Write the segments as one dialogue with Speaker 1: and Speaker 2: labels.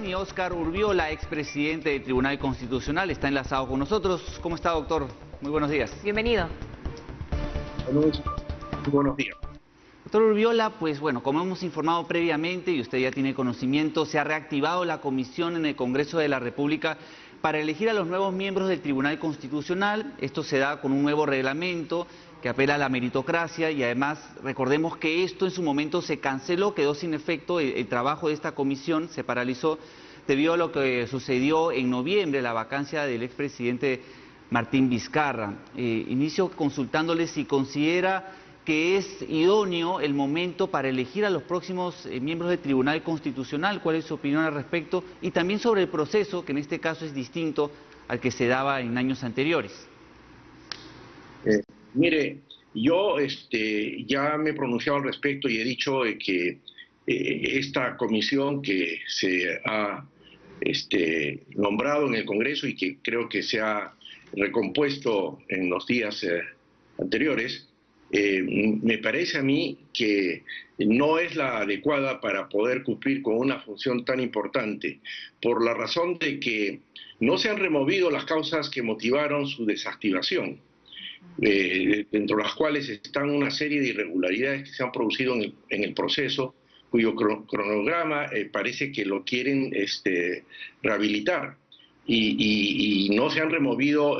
Speaker 1: Corporación, y Óscar Urbiola, expresidente del Tribunal Constitucional, está enlazado con nosotros. ¿Cómo está, doctor? Muy buenos días.
Speaker 2: Bienvenido.
Speaker 3: Muy buenos días.
Speaker 1: Doctor Urbiola, pues bueno, como hemos informado previamente y usted ya tiene conocimiento, se ha reactivado la comisión en el Congreso de la República para elegir a los nuevos miembros del Tribunal Constitucional. Esto se da con un nuevo reglamento que apela a la meritocracia, y además recordemos que esto en su momento se canceló, quedó sin efecto, el trabajo de esta comisión se paralizó debido a lo que sucedió en noviembre, la vacancia del expresidente Martín Vizcarra. Inicio consultándole si considera que es idóneo el momento para elegir a los próximos miembros del Tribunal Constitucional. ¿Cuál es su opinión al respecto? Y también sobre el proceso, que en este caso es distinto al que se daba en años anteriores.
Speaker 3: Mire, yo ya me he pronunciado al respecto y he dicho que esta comisión que se ha nombrado en el Congreso y que creo que se ha recompuesto en los días anteriores, me parece a mí que no es la adecuada para poder cumplir con una función tan importante, por la razón de que no se han removido las causas que motivaron su desactivación. Dentro de las cuales están una serie de irregularidades que se han producido en el proceso, cuyo cronograma parece que lo quieren rehabilitar. Y no se han removido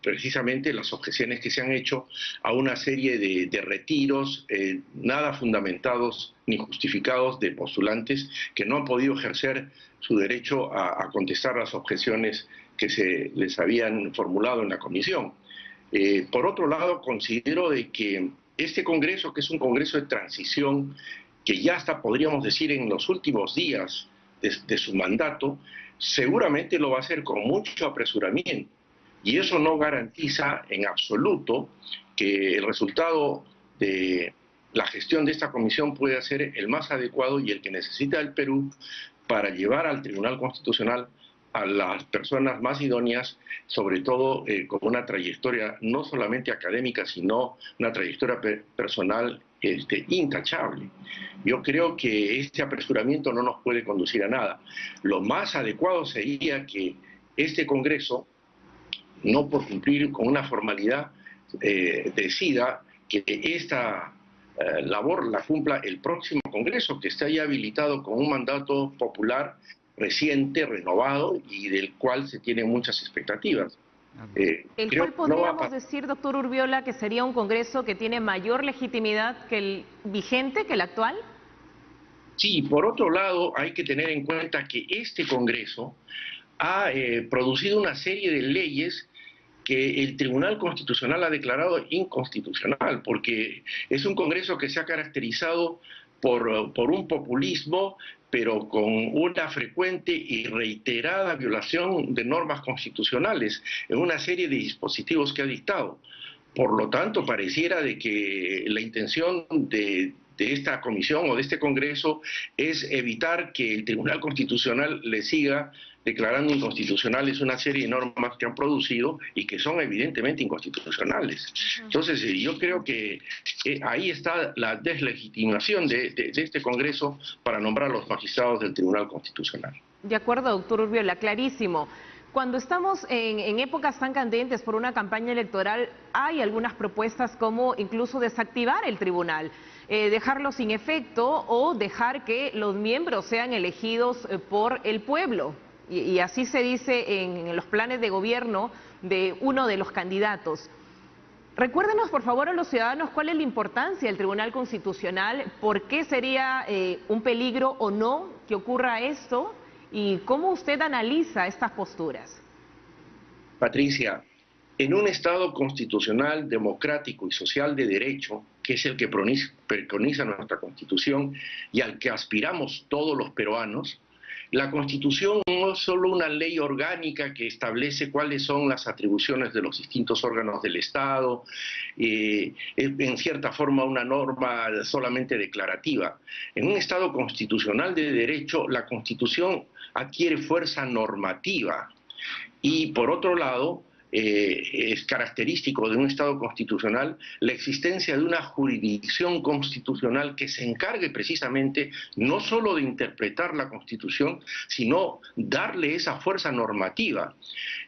Speaker 3: precisamente las objeciones que se han hecho a una serie de retiros nada fundamentados ni justificados de postulantes que no han podido ejercer su derecho a contestar las objeciones que se les habían formulado en la comisión. Por otro lado, considero de que este Congreso, que es un Congreso de transición, que ya hasta podríamos decir en los últimos días de su mandato, seguramente lo va a hacer con mucho apresuramiento. Y eso no garantiza en absoluto que el resultado de la gestión de esta comisión pueda ser el más adecuado y el que necesita el Perú para llevar al Tribunal Constitucional a las personas más idóneas, sobre todo con una trayectoria no solamente académica, sino una trayectoria personal intachable. Yo creo que este apresuramiento no nos puede conducir a nada. Lo más adecuado sería que este Congreso, no por cumplir con una formalidad, decida que esta labor la cumpla el próximo Congreso, que está ya habilitado con un mandato popular reciente, renovado, y del cual se tienen muchas expectativas.
Speaker 2: El cual podríamos decir, doctor Urbiola, que sería un Congreso que tiene mayor legitimidad que el vigente, que el actual.
Speaker 3: Sí, por otro lado, hay que tener en cuenta que este Congreso ha producido una serie de leyes que el Tribunal Constitucional ha declarado inconstitucional, porque es un Congreso que se ha caracterizado por un populismo, pero con una frecuente y reiterada violación de normas constitucionales en una serie de dispositivos que ha dictado. Por lo tanto, pareciera de que la intención de esta comisión o de este Congreso es evitar que el Tribunal Constitucional le siga declarando inconstitucionales una serie de normas que han producido y que son evidentemente inconstitucionales. Entonces, yo creo que ahí está la deslegitimación de este Congreso para nombrar a los magistrados del Tribunal Constitucional.
Speaker 2: De acuerdo, doctor Urbiola, clarísimo. Cuando estamos en épocas tan candentes por una campaña electoral, hay algunas propuestas como incluso desactivar el tribunal, dejarlo sin efecto o dejar que los miembros sean elegidos por el pueblo. Y así se dice en los planes de gobierno de uno de los candidatos. Recuérdenos, por favor, a los ciudadanos cuál es la importancia del Tribunal Constitucional, por qué sería un peligro o no que ocurra esto, y cómo usted analiza estas posturas.
Speaker 3: Patricia, en un Estado constitucional, democrático y social de derecho, que es el que preconiza nuestra Constitución y al que aspiramos todos los peruanos, la Constitución no es solo una ley orgánica que establece cuáles son las atribuciones de los distintos órganos del Estado, en cierta forma una norma solamente declarativa. En un Estado constitucional de derecho, la Constitución adquiere fuerza normativa y, por otro lado, es característico de un Estado constitucional la existencia de una jurisdicción constitucional que se encargue precisamente no solo de interpretar la Constitución, sino darle esa fuerza normativa.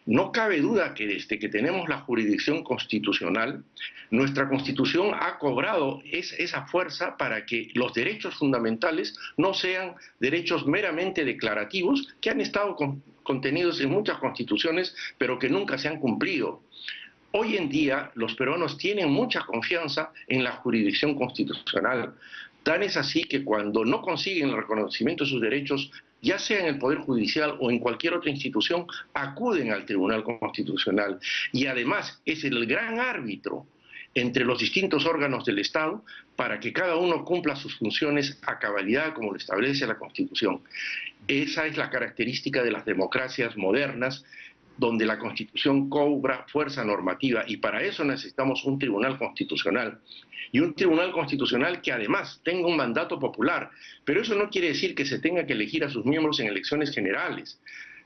Speaker 3: No cabe duda que desde que tenemos la jurisdicción constitucional, nuestra Constitución ha cobrado esa fuerza para que los derechos fundamentales no sean derechos meramente declarativos que han estado contenidos en muchas constituciones, pero que nunca se han cumplido. Hoy en día los peruanos tienen mucha confianza en la jurisdicción constitucional. Tan es así que cuando no consiguen el reconocimiento de sus derechos, ya sea en el Poder Judicial o en cualquier otra institución, acuden al Tribunal Constitucional. Y además es el gran árbitro entre los distintos órganos del Estado para que cada uno cumpla sus funciones a cabalidad como lo establece la Constitución. Esa es la característica de las democracias modernas, donde la Constitución cobra fuerza normativa, y para eso necesitamos un Tribunal Constitucional. Y un Tribunal Constitucional que además tenga un mandato popular, pero eso no quiere decir que se tenga que elegir a sus miembros en elecciones generales,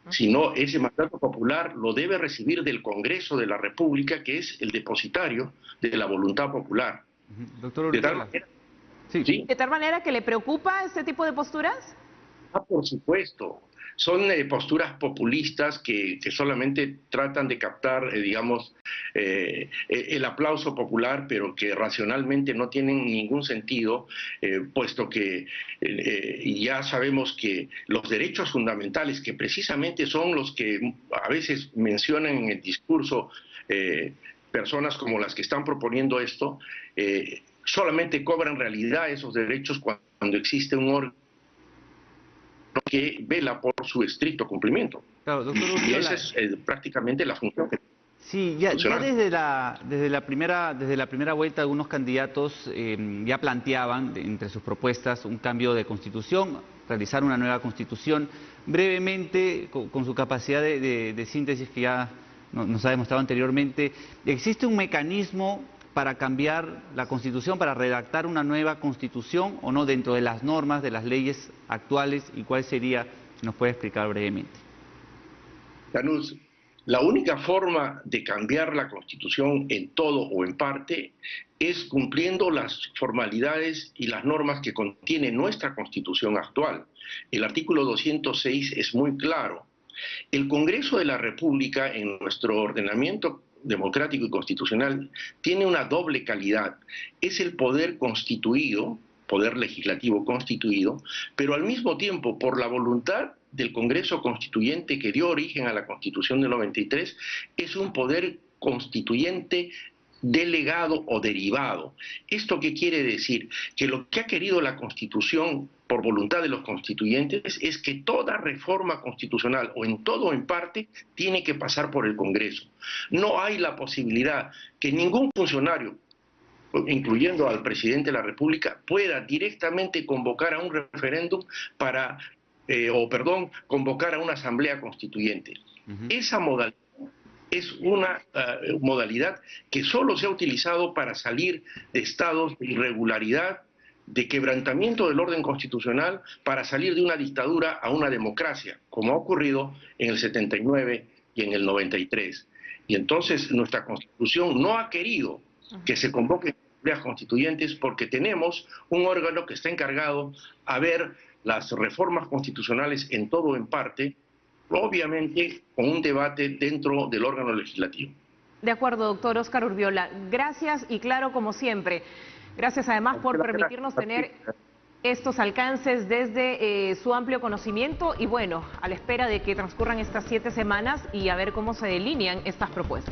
Speaker 3: sino ese mandato popular lo debe recibir del Congreso de la República, que es el depositario de la voluntad popular.
Speaker 1: Doctor Urriola.
Speaker 3: ¿Sí?
Speaker 2: ¿De tal manera que le preocupa este tipo de posturas?
Speaker 3: Por supuesto. Son posturas populistas que solamente tratan de captar, digamos, el aplauso popular, pero que racionalmente no tienen ningún sentido, puesto que ya sabemos que los derechos fundamentales, que precisamente son los que a veces mencionan en el discurso personas como las que están proponiendo esto, solamente cobran realidad esos derechos cuando existe un órgano que vela por su estricto cumplimiento.
Speaker 1: Claro, doctor Urriola.
Speaker 3: Y esa es prácticamente la función que...
Speaker 1: Sí, ya desde la primera vuelta algunos candidatos ya planteaban entre sus propuestas un cambio de constitución, realizar una nueva constitución. Brevemente, con su capacidad de síntesis que ya nos ha demostrado anteriormente, ¿existe un mecanismo para cambiar la Constitución, para redactar una nueva Constitución o no dentro de las normas, de las leyes actuales? ¿Y cuál sería, si nos puede explicar brevemente?
Speaker 3: Janus, la única forma de cambiar la Constitución en todo o en parte es cumpliendo las formalidades y las normas que contiene nuestra Constitución actual. El artículo 206 es muy claro. El Congreso de la República en nuestro ordenamiento democrático y constitucional tiene una doble calidad. Es el poder constituido, poder legislativo constituido, pero al mismo tiempo, por la voluntad del Congreso Constituyente que dio origen a la Constitución del 93, es un poder constituyente delegado o derivado. ¿Esto qué quiere decir? Que lo que ha querido la Constitución por voluntad de los constituyentes es que toda reforma constitucional, o en todo o en parte, tiene que pasar por el Congreso. No hay la posibilidad que ningún funcionario, incluyendo al presidente de la República, pueda directamente convocar a un referéndum convocar a una asamblea constituyente. Esa modalidad es una modalidad que solo se ha utilizado para salir de estados de irregularidad, de quebrantamiento del orden constitucional, para salir de una dictadura a una democracia, como ha ocurrido en el 79 y en el 93. Y entonces nuestra Constitución no ha querido que se convoquen asambleas constituyentes porque tenemos un órgano que está encargado a ver las reformas constitucionales en todo o en parte, obviamente con un debate dentro del órgano legislativo.
Speaker 2: De acuerdo, doctor Óscar Urriola. Gracias y claro como siempre. Gracias además por permitirnos tener estos alcances desde su amplio conocimiento y bueno, a la espera de que transcurran estas 7 semanas y a ver cómo se delinean estas propuestas.